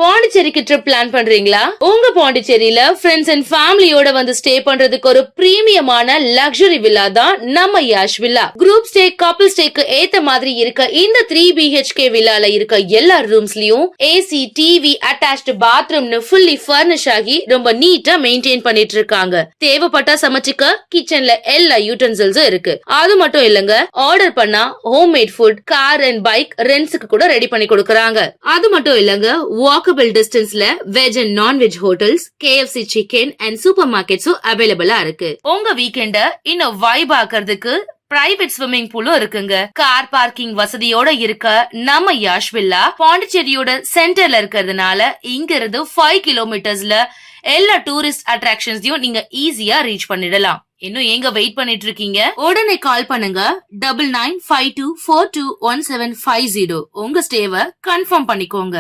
பாண்டிச்சேரிக்கு trip plan பண்றீங்களா? உங்க பாண்டிச்சேரியில ஃப்ரெண்ட்ஸ் அண்ட் ஃபேமிலியோட வந்து ஸ்டே பண்றதுக்கு ஒரு பிரீமியமான லக்ஸுரி வில்லா தான் நம்ம Yash villa. Group stay, couple ஸ்டேக்கு ஏத்த மாதிரி இருக்க இந்த 3 BHK வில்லால இருக்க எல்லா ரூம்ஸ்லயும் ஏசி, டிவி, அட்டாச்ட் பாத்ரூம்னு ஃபுல்லி ஃபர்னிஷ் ஆகி ரொம்ப நீட்டா மெயின்டைன் பண்ணிட்டு இருக்காங்க. தேவைப்பட்டா சமைச்சுக்க கிச்சன்ல எல்லா யூட்டன்சில்ஸும் இருக்கு. அது மட்டும் இல்லங்க, ஆர்டர் பண்ணா homemade food, car and bike ரெண்ட்ஸ்க்கு கூட ரெடி பண்ணி கொடுக்கறாங்க. அது மட்டும் இல்லங்க, வாக்கபிள் டிஸ்டன்ஸ்ல veg and non veg hotels, KFC chicken and super மார்க்கெட்ஸும் அவைலபிளா இருக்கு. உங்க வீக்கெண்ட இன்னும் வைப் ஆக்குறதுக்கு பிரைவேட் ஸ்விம்மிங் பூலும் இருக்குங்க. கார் பார்க்கிங் வசதியோட இருக்க நம்ம யாஷ் வில்லா பாண்டிச்சேரியோட சென்டர்ல இருக்கிறதுனால இங்க இருந்து 5 கிலோமீட்டர்ஸ்ல எல்லா டூரிஸ்ட் அட்ராக்ஷன்ஸையும் நீங்க ஈஸியா ரீச் பண்ணிடலாம். இன்னும் எங்க வெயிட் பண்ணிட்டு இருக்கீங்க? உடனே கால் பண்ணுங்க 9952421750. உங்க ஸ்டேவை கன்ஃபார்ம் பண்ணிக்கோங்க.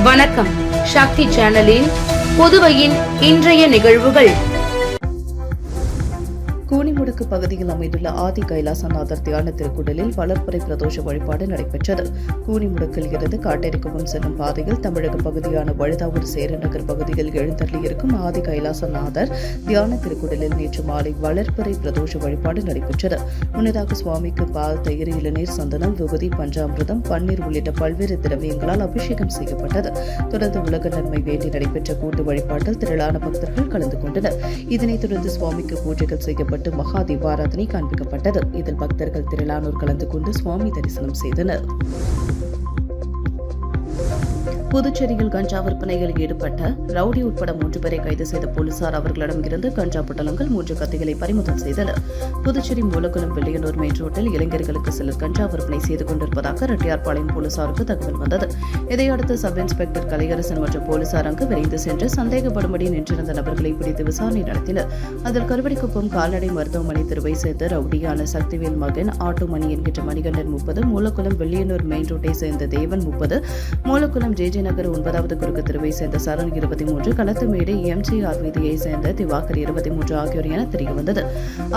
வணக்கம். சக்தி சேனலின் புதுவையின் இன்றைய நிகழ்வுகள். கூனிமுடுக்கு பகுதியில் அமைந்துள்ள ஆதி கைலாசநாதர் தியான திருக்குடலில் வளர்ப்பறை பிரதோஷ வழிபாடு நடைபெற்றது. கூனிமுடுக்கில் இருந்து காட்டேரிக்குப்பம் செல்லும் பாதையில் தமிழக பகுதியான வழுதாவூர் சேரநகர் பகுதியில் எழுந்தருளியிருக்கும் ஆதி கைலாசநாதர் தியான திருக்குடலில் நேற்று மாலை வளர்ப்பறை பிரதோஷ வழிபாடு நடைபெற்றது. முன்னதாக சுவாமிக்கு பால், தயிர், இளநீர், சந்தனம், விபூதி, பஞ்சாமிர்தம், பன்னீர் உள்ளிட்ட பல்வேறு திரவியங்களால் அபிஷேகம் செய்யப்பட்டது. தொடர்ந்து உலக நன்மை வேண்டி நடைபெற்ற கூட்டு வழிபாட்டில் திரளான பக்தர்கள் கலந்து கொண்டனர். இதனைத் தொடர்ந்து சுவாமிக்கு பூஜைகள் செய்யப்பட்டு மகா தீபாராதனை காண்பிக்கப்பட்டது. இதில் பக்தர்கள் திரளானோர் கலந்து கொண்டு சுவாமி தரிசனம் செய்தனர். புதுச்சேரியில் கஞ்சா விற்பனையில் ஈடுபட்ட ரவுடி உட்பட 3 பேரை கைது செய்த போலீசார் அவர்களிடம் இருந்து கஞ்சா பொட்டலங்கள், 3 கத்திகளை பறிமுதல் செய்தனர். புதுச்சேரி மூலக்குளம் வெள்ளியனூர் மெயின் ரோட்டில் இளைஞர்களுக்கு சிலர் கஞ்சா விற்பனை செய்து கொண்டிருப்பதாக ரெட்டியார்பாளையம் போலீசாருக்கு தகவல் வந்தது. இதையடுத்து சப் இன்ஸ்பெக்டர் கலையரசன் மற்றும் போலீசார் அங்கு விரைந்து சென்று சந்தேகப்படும்படி நின்றிருந்த நபர்களை பிடித்து விசாரணை நடத்தினர். அதில் கருவடிக்குப்பம் கால்நடை மருத்துவமனை தெருவை சேர்ந்த ரவுடியான சக்திவேல் மகன் ஆட்டோமணி என்கின்ற மணிகண்டன் 30, மூலக்குளம் வெள்ளியனூர் மெயின் ரோட்டை சேர்ந்த தேவன் 30, மூலக்குளம் JJ நகர் 9வது குறுக்கு தெருவை சேர்ந்த சரண் 23, களத்துமேடு MGR வீதியை சேர்ந்த திவாகர் 23 ஆகியோர் என தெரியவந்தது.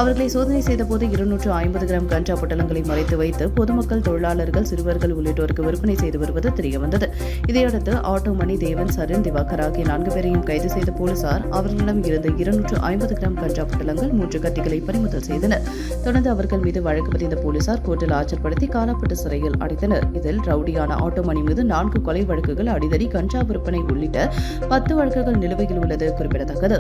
அவர்களை சோதனை செய்தபோது 250 கிராம் கஞ்சா பொட்டலங்களை மறைத்து வைத்து பொதுமக்கள், தொழிலாளர்கள், சிறுவர்கள் உள்ளிட்டோருக்கு விற்பனை செய்து வருவது தெரியவந்தது. இதையடுத்து ஆட்டோமணி, தேவன், சரண், திவாகர் ஆகிய 4 பேரையும் கைது செய்த போலீசார் அவர்களிடம் இருந்து 250 கிராம் கஞ்சா பொட்டலங்கள், 3 கத்திகளை பறிமுதல் செய்தனர். தொடர்ந்து அவர்கள் மீது வழக்கு பதிந்த போலீசார் கோர்ட்டில் ஆஜர்படுத்தி காலாப்பட்டு சிறையில் அடைத்தனர். இதில் ரவுடியான ஆட்டோமணி மீது 4 கொலை வழக்குகள், அடிதடி, கஞ்சா விற்பனை உள்ளிட்ட 10 வழக்குகள் நிலுவையில் உள்ளது குறிப்பிடத்தக்கது.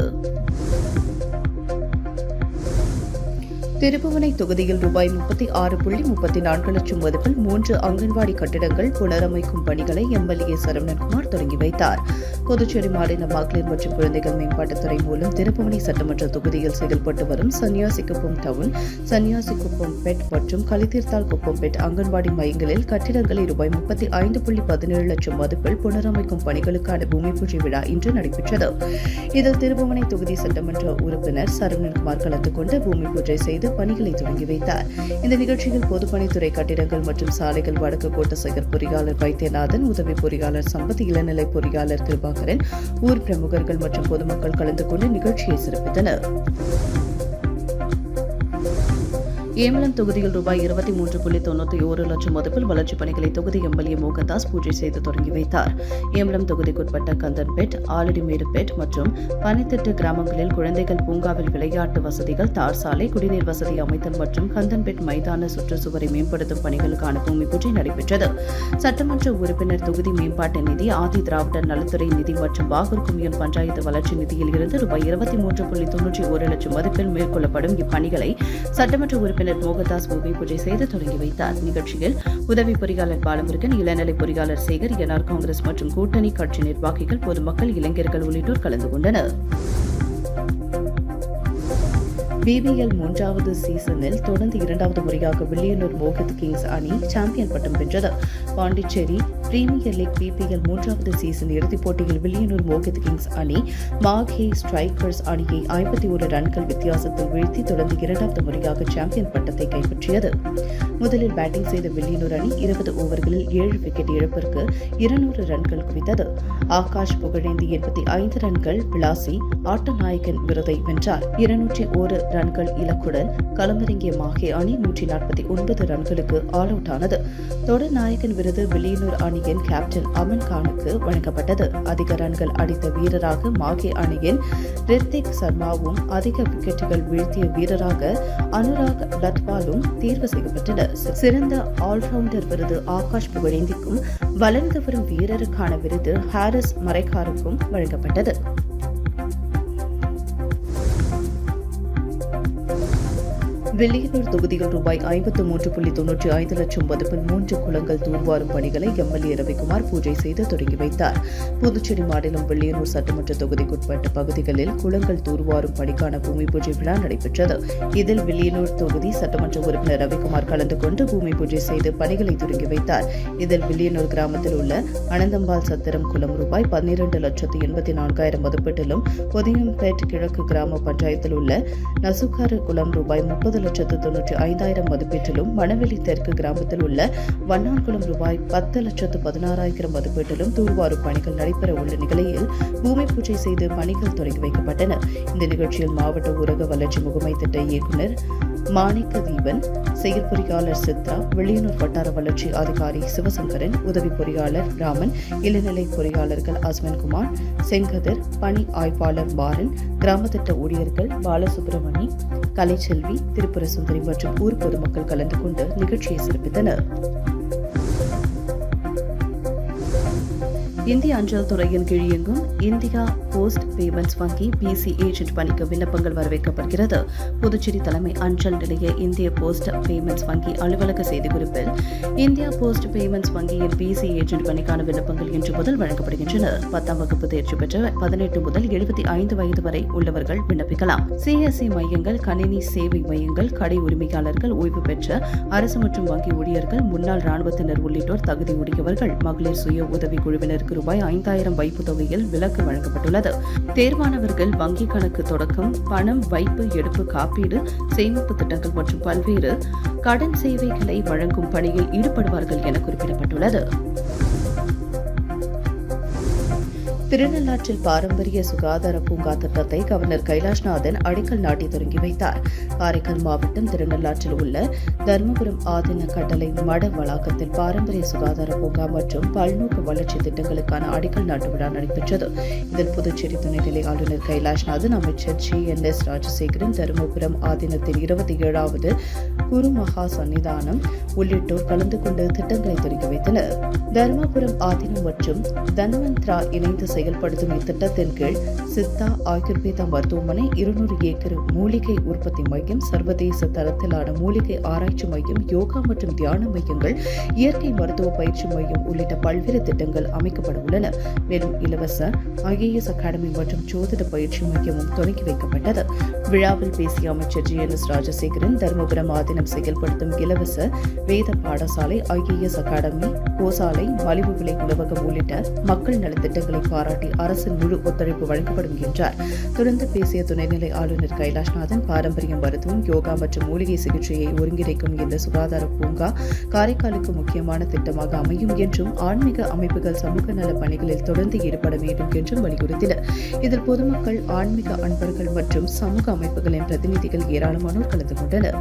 திருப்புவனை தொகுதியில் ரூபாய் 36.34 லட்சம் மதிப்பில் 3 அங்கன்வாடி கட்டிடங்கள் புனரமைக்கும் பணிகளை MLA சரவணன்குமார் தொடங்கி வைத்தார். புதுச்சேரி மாநில மகளிர் மற்றும் குழந்தைகள் மேம்பாட்டுத்துறை மூலம் திருப்புவனை சட்டமன்ற தொகுதியில் செயல்பட்டு வரும் சன்னியாசிக்குப்பம் டவுன், சன்னியாசிக்குப்பம் பெட் மற்றும் கலித்தீர்த்தால் குப்பம் பெட் அங்கன்வாடி மையங்களில் கட்டிடங்களை ரூபாய் 35.17 லட்சம் மதிப்பில் புனரமைக்கும் பணிகளுக்கான பூமி பூஜை விழா இன்று நடைபெற்றது. இதில் திருப்புவனை தொகுதி சட்டமன்ற உறுப்பினர் சரவணன்குமார் கலந்து கொண்டு பூமி பூஜை செய்து பணிகளை தொடங்கி வைத்தார். இந்த நிகழ்ச்சியில் பொதுப்பணித்துறை கட்டிடங்கள் மற்றும் சாலைகள் வடக்கு கோட்ட செயற் பொறியாளர் வைத்தியநாதன், உதவி பொறியாளர் சம்பத், இளநிலை பொறியாளர் கிருபாகரன், ஊர் பிரமுகர்கள் மற்றும் பொதுமக்கள் கலந்து கொண்டு நிகழ்ச்சியை சிறப்பித்தனர். ஏமலம் தொகுதியில் ரூபாய் 23.91 லட்சம் மதிப்பில் வளர்ச்சிப் பணிகளை தொகுதி MLA மோகன்தாஸ் பூஜை செய்து தொடங்கி வைத்தார். ஏமலம் தொகுதிக்குட்பட்ட கந்தன்பேட், ஆலடிமேடுபேட் மற்றும் 18 கிராமங்களில் குழந்தைகள் பூங்காவில் விளையாட்டு வசதிகள், தார் சாலை, குடிநீர் வசதி அமைத்தல் மற்றும் கந்தன்பேட் மைதான சுற்றுச்சுவரை மேம்படுத்தும் பணிகளுக்கான பூமி பூஜை நடைபெற்றது. சட்டமன்ற உறுப்பினர் தொகுதி மேம்பாட்டு நிதி, ஆதி திராவிடர் நலத்துறை நிதி மற்றும் பாகூர் குமியன் பஞ்சாயத்து வளர்ச்சி நிதியில் இருந்து ரூபாய் 23.91 லட்சம் மதிப்பில் மேற்கொள்ளப்படும் இப்பணிகளை சட்டமன்ற உறுப்பினர் மோகன்தாஸ் பூமி பூஜை செய்து தொடங்கி வைத்தார். நிகழ்ச்சியில் உதவி பொறியாளர் பாலமுருகன், இளநிலை பொறியாளர் சேகர், NR காங்கிரஸ் மற்றும் கூட்டணி கட்சி நிர்வாகிகள், பொதுமக்கள், இளைஞர்கள் உள்ளிட்டோர் கலந்து கொண்டனர். BBL 3வது சீசனில் தொடர்ந்து 2வது முறையாக வில்லியனூர் மோகித் கிங்ஸ் அணி சாம்பியன் பட்டம் வென்றது. பாண்டிச்சேரி பிரீமியர் லீக் BPL 3வது சீசன் இறுதிப் போட்டியில் வில்லியனூர் மோகித் கிங்ஸ் அணி மாகே ஸ்ட்ரைக்கர்ஸ் அணியை 51 ரன்கள் வித்தியாசத்தில் வீழ்த்தி தொடர்ந்து 2வது முறையாக சாம்பியன் பட்டத்தை கைப்பற்றியது. முதலில் பேட்டிங் செய்த வில்லியனூர் அணி 20 ஓவர்களில் 7 விக்கெட் இழப்பிற்கு 200 ரன்கள் குவித்தது. ஆகாஷ் புகழேந்தி 85 ரன்கள் விளாசி ஆட்ட நாயகன் விருதை வென்றார். 201 ரன்கள் இலக்குடன் களமிறங்கிய மாஹே அணி 149 ரன்களுக்கு ஆல் அவுட் ஆனது. தொடர் நாயகன் விருது வில்லியனூர் அணியின் கேப்டன் அமன் கானுக்கு வழங்கப்பட்டது. அதிக ரன்கள் அடித்த வீரராக மாஹே அணியின் ரித்திக் சர்மாவும், அதிக விக்கெட்டுகள் வீழ்த்திய வீரராக அனுராக் லத்வாலும் தேர்வு செய்யப்பட்டனர். சிறந்த ஆல்ரவுண்டர் விருது ஆகாஷ் புகழேந்திக்கும், வளர்ந்து வரும் வீரருக்கான விருது ஹாரிஸ் மரைக்காருக்கும் வழங்கப்பட்டது. வில்லியனூர் தொகுதியில் ரூபாய் 53.95 லட்சம் மதிப்பில் 3 குளங்கள் தூர்வாரும் பணிகளை எம்எல்ஏ ரவிக்குமார் பூஜை செய்து தொடங்கி வைத்தார். புதுச்சேரி மாநிலம் வில்லியனூர் சட்டமன்ற தொகுதிக்குட்பட்ட பகுதிகளில் குளங்கள் தூர்வாரும் பணிக்கான பூமி பூஜை விழா நடைபெற்றது. இதில் வில்லியனூர் தொகுதி சட்டமன்ற உறுப்பினர் ரவிக்குமார் கலந்து கொண்டு பூமி பூஜை செய்து பணிகளை தொடங்கி வைத்தார். இதில் வில்லியனூர் கிராமத்தில் உள்ள அனந்தம்பாள் சத்திரம் குளம் ரூபாய் 12,84,000 மதிப்பீட்டிலும், பொதியம்பேட் கிழக்கு கிராம பஞ்சாயத்தில் உள்ள நசுக்காறு குளம் ரூபாய் 30,95,000 மதிப்பீட்டிலும், மணவெளி தெற்கு கிராமத்தில் உள்ள வண்ணான்குளம் ரூபாய் 10,16,000 மதிப்பீட்டிலும் தூர்வாரும் பணிகள் நடைபெற உள்ள நிலையில் பூமி பூஜை செய்து பணிகள் தொடங்கி வைக்கப்பட்டன. இந்த நிகழ்ச்சியில் மாவட்ட ஊரக வளர்ச்சி முகமை திட்ட இயக்குநர் மாணிக்க தீபன், செயற்பொறியாளர் சித்ரா, வில்லியனூர் வட்டார வளர்ச்சி அதிகாரி சிவசங்கரன், உதவி பொறியாளர் ராமன், இளநிலை பொறியாளர்கள் அஸ்வன்குமார், செங்கதிர், பணி ஆய்வாளர் பாரன், கிராம திட்ட ஊழியர்கள் பாலசுப்ரமணி, கலைச்செல்வி, திருப்புர சுந்தரி மற்றும் ஊர் பொதுமக்கள் கலந்து கொண்டு நிகழ்ச்சியை சிறப்பித்தனர். இந்திய அஞ்சல் துறையின் கீழ் இயங்கும் இந்தியா போஸ்ட் பேமெண்ட்ஸ் வங்கி பிசி ஏஜென்ட் பணிக்கு விண்ணப்பங்கள் வரவேற்கப்படுகிறது. புதுச்சேரி தலைமை அஞ்சல் நிலைய இந்திய போஸ்ட் பேமெண்ட்ஸ் வங்கி அலுவலக செய்திக்குறிப்பில், இந்தியா போஸ்ட் பேமெண்ட்ஸ் வங்கியின் பிசி ஏஜென்ட் பணிக்கான விண்ணப்பங்கள் இன்று முதல் வழங்கப்படுகின்றன. 10ஆம் வகுப்பு தேர்ச்சி பெற்ற 18 முதல் 75 வயது வரை உள்ளவர்கள் விண்ணப்பிக்கலாம். சிஎஸ்சி மையங்கள், கணினி சேவை மையங்கள், கடை உரிமையாளர்கள், ஓய்வு பெற்ற அரசு மற்றும் வங்கி ஊழியர்கள், முன்னாள் ராணுவத்தினர் உள்ளிட்டோர் தகுதியுடையவர்கள். மகளிர் சுய உதவி குழுவினருக்கு ரூபாய் 5,000 வைப்பு தொகையில் விலக்கு வழங்கப்பட்டுள்ளது. தேர்வானவர்கள் வங்கி கணக்கு தொடக்கம், பணம் வைப்பு, எடுப்பு, காப்பீடு, சேமிப்பு திட்டங்கள் மற்றும் பல்வேறு கடன் சேவைகளை வழங்கும் பணியில் ஈடுபடுவார்கள் என குறிப்பிடப்பட்டுள்ளது. திருநள்ளாற்றில் பாரம்பரிய சுகாதார பூங்கா திட்டத்தை கவர்னர் கைலாஷ்நாதன் அடிக்கல் நாட்டி தொடங்கி வைத்தார். காரைக்கால் மாவட்டம் திருநள்ளாற்றில் உள்ள தர்மபுரம் ஆதீன கட்டளை மட வளாகத்தில் பாரம்பரிய சுகாதார பூங்கா மற்றும் பல்நோக்கு வளர்ச்சி திட்டங்களுக்கான அடிக்கல் நாட்டு விழா நடைபெற்றது. இதில் புதுச்சேரி துணைநிலை ஆளுநர் கைலாஷ்நாதன், அமைச்சர் GNS ராஜசேகரன், தருமபுரம் ஆதீனத்தின் 27வது குருமகா சன்னிதானம் உள்ளிட்டோர் கலந்து கொண்டு திட்டங்களை தொடங்கி வைத்தனர். தர்மபுரம் ஆதீனம் மற்றும் தன்வந்த்ரா இணைந்து செயல்படுத்தும் இத்திட்டத்தின் கீழ் சித்தா ஆயுர்வேதா மருத்துவமனை, 200 ஏக்கர் மூலிகை உற்பத்தி மையம், சர்வதேச தரத்திலான மூலிகை ஆராய்ச்சி மையம், யோகா மற்றும் தியான மையங்கள், இயற்கை மருத்துவ பயிற்சி மையம் உள்ளிட்ட பல்வேறு திட்டங்கள் அமைக்கப்பட உள்ளன. மேலும் இலவச IAS அகாடமி மற்றும் ஜோதிட பயிற்சி மையமும் தொடங்கி வைக்கப்பட்டது. விழாவில் பேசிய அமைச்சர் GNS ராஜசேகரன், தர்மபுரம் ஆதீனம் செயல்படுத்தும் இலவச வேத பாடசாலை, IAS அகாடமி, கோசாலை, மலிவு விலை உணவகம் உள்ளிட்ட மக்கள் நலத்திட்டங்களை பாராட்டி அரசின் முழு ஒத்துழைப்பு வழங்கப்படும் என்றார். தொடர்ந்து பேசிய துணைநிலை ஆளுநர் கைலாஷ்நாதன், பாரம்பரிய மருத்துவம், யோகா மற்றும் மூலிகை சிகிச்சையை ஒருங்கிணைக்கும் இந்த சுகாதார பூங்கா காரைக்காலுக்கு முக்கியமான திட்டமாக அமையும் என்றும், ஆன்மீக அமைப்புகள் சமூக நல பணிகளில் தொடர்ந்து ஈடுபட வேண்டும் என்றும் வலியுறுத்தினர். இதில் பொதுமக்கள், ஆன்மீக அன்பர்கள் மற்றும் சமூக அமைப்புகளின் பிரதிநிதிகள் ஏராளமானோர் கலந்து கொண்டனர்.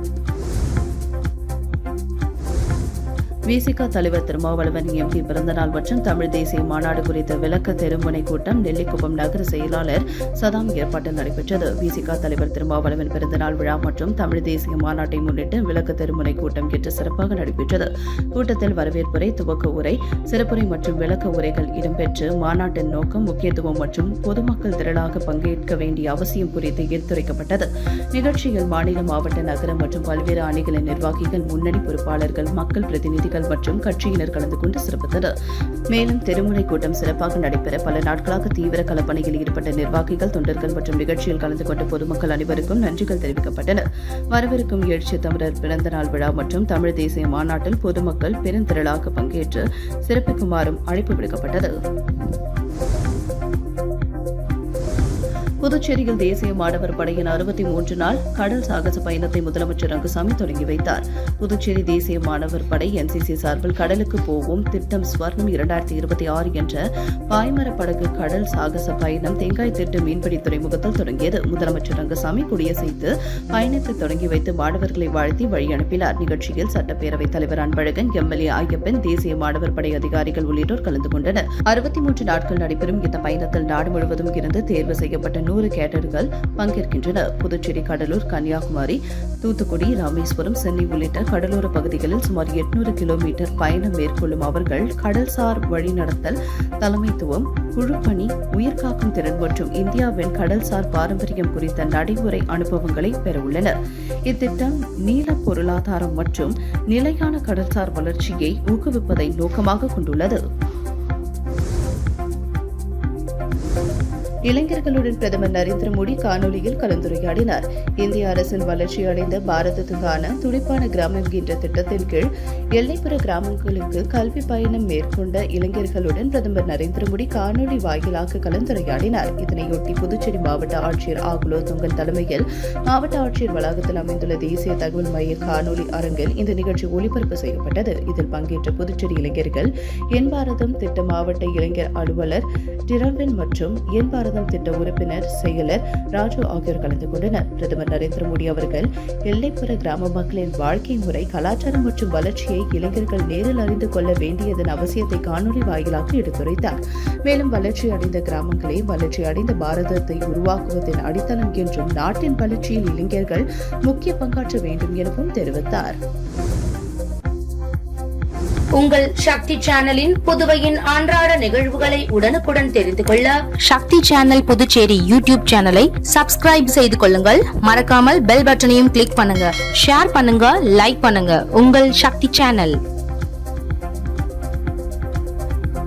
விசிக தலைவர் திருமாவளவன் MP பிறந்தநாள் மற்றும் தமிழ் தேசிய மாநாடு குறித்த விளக்க தெருமுனை கூட்டம் நெல்லிக்குப்பம் நகர செயலாளர் சதாம் ஏற்பாட்டில் நடைபெற்றது. விசிக தலைவர் திருமாவளவன் பிறந்தநாள் விழா மற்றும் தமிழ் தேசிய மாநாட்டை முன்னிட்டு விளக்க தெருமுனை கூட்டம் இன்று சிறப்பாக நடைபெற்றது. கூட்டத்தில் வரவேற்புரை, துவக்க உரை, சிறப்புரை மற்றும் விளக்க உரைகள் இடம்பெற்று மாநாட்டின் நோக்கம், முக்கியத்துவம் மற்றும் பொதுமக்கள் திரளாக பங்கேற்க வேண்டிய அவசியம் குறித்து எடுத்துரைக்கப்பட்டது. நிகழ்ச்சியில் மாநில, மாவட்ட, நகர மற்றும் பல்வேறு அணிகளின் நிர்வாகிகள், முன்னணி பொறுப்பாளர்கள், மக்கள் பிரதிநிதிகள் மற்றும் கட்சியினர் கலந்து கொண்டு சிறப்பித்தனர். மேலும் தெருமுனை கூட்டம் சிறப்பாக நடைபெற பல நாட்களாக தீவிர களப்பணியில் ஈடுபட்ட நிர்வாகிகள், தொண்டர்கள் மற்றும் நிகழ்ச்சியில் கலந்து கொண்ட பொதுமக்கள் அனைவருக்கும் நன்றிகள் தெரிவிக்கப்பட்டன. வரவிருக்கும் எழுச்சி தமிழர் பிறந்தநாள் விழா மற்றும் தமிழ் தேசிய மாநாட்டில் பொதுமக்கள் பெருந்திரளாக பங்கேற்று சிறப்பிக்குமாறும் அழைப்பு விடுக்கப்பட்டது. புதுச்சேரியில் தேசிய மாணவர் படையின் 63 நாள் கடல் சாகச பயணத்தை முதலமைச்சர் ரங்கசாமி தொடங்கி வைத்தார். புதுச்சேரி தேசிய மாணவர் படை NCC சார்பில் கடலுக்கு போவோம் திட்டம் ஸ்வர்ணம் 2026 என்ற பாய்மர படகு கடல் சாகச பயணம் தேங்காய்திட்டு மீன்பிடி துறைமுகத்தில் தொடங்கியது. முதலமைச்சர் ரங்கசாமி கொடியசைத்து பயணத்தை தொடங்கி வைத்து மாணவர்களை வாழ்த்தி வழி அனுப்பினார். நிகழ்ச்சியில் சட்டப்பேரவைத் தலைவர் அன்பழகன், MLA ஐயப்பன், தேசிய மாணவர் படை அதிகாரிகள் உள்ளிட்டோர் கலந்து கொண்டனர். 63 நாட்கள் நடைபெறும் இந்த பயணத்தில் நாடு முழுவதும் இருந்து தேர்வு செய்யப்பட்ட 100 கேடர்கள் பங்கேற்கின்றனர். புதுச்சேரி, கடலூர், கன்னியாகுமரி, தூத்துக்குடி, ராமேஸ்வரம், சென்னை உள்ளிட்ட கடலோர பகுதிகளில் சுமார் 800 கிலோமீட்டர் பயணம் மேற்கொள்ளும் அவர்கள் கடல்சார் வழிநடத்தல், தலைமைத்துவம், குழுப்பணி, உயிர்காக்கும் திறன் மற்றும் இந்தியாவின் கடல்சார் பாரம்பரியம் குறித்த நடைமுறை அனுபவங்களை பெறவுள்ளனர். இத்திட்டம் நீல பொருளாதாரம் மற்றும் நிலையான கடல்சார் வளர்ச்சியை ஊக்குவிப்பதை நோக்கமாக கொண்டுள்ளது. இளைஞர்களுடன் பிரதமர் நரேந்திர மோடி காணொலியில் கலந்துரையாடினார். இந்திய அரசின் வளர்ச்சியடைந்த பாரதத்துக்கான துடிப்பான கிராமம் என்ற திட்டத்தின் கீழ் எல்லைப்புற கிராமங்களுக்கு கல்வி பயணம் மேற்கொண்ட இளைஞர்களுடன் பிரதமர் நரேந்திர மோடி காணொலி வாயிலாக கலந்துரையாடினார். இதனையொட்டி புதுச்சேரி மாவட்ட ஆட்சியர் ஆகுலோ தொங்கன் தலைமையில் மாவட்ட ஆட்சியர் வளாகத்தில் அமைந்துள்ள தேசிய தகவல் மைய காணொலி அரங்கில் இந்த நிகழ்ச்சி ஒளிபரப்பு செய்யப்பட்டது. இதில் பங்கேற்ற புதுச்சேரி இளைஞர்கள் என் பாரதம் திட்ட மாவட்ட இளைஞர் அலுவலர் டிரவின் மற்றும் என் பாரதம் திட்ட உறுப்பினர் செயலர் ராஜு ஆகியோர் கலந்து கொண்டனர். பிரதமர் நரேந்திர மோடி அவர்கள் எல்லைப்புற கிராம மக்களின் வாழ்க்கை முறை, கலாச்சாரம் மற்றும் வளர்ச்சியை இளைஞர்கள் நேரில் அறிந்து கொள்ள வேண்டியதன் அவசியத்தை காணொலி வாயிலாக எடுத்துரைத்தார். மேலும் வளர்ச்சி அடைந்த கிராமங்களே வளர்ச்சி அடைந்த பாரதத்தை உருவாக்குவதன் அடித்தளம் என்றும் நாட்டின் வளர்ச்சியில் இளைஞர்கள் முக்கிய பங்காற்ற வேண்டும் எனவும் தெரிவித்தார். உங்கள் சக்தி சேனலின் புதுவையின் அன்றாட நிகழ்வுகளை உடனுக்குடன் தெரிந்து கொள்ள சக்தி சேனல் புதுச்சேரி யூடியூப் சேனலை சப்ஸ்கிரைப் செய்து கொள்ளுங்கள். மறக்காமல் பெல் பட்டனையும் கிளிக் பண்ணுங்க. ஷேர் பண்ணுங்க, லைக் பண்ணுங்க. உங்கள் சக்தி சேனல்.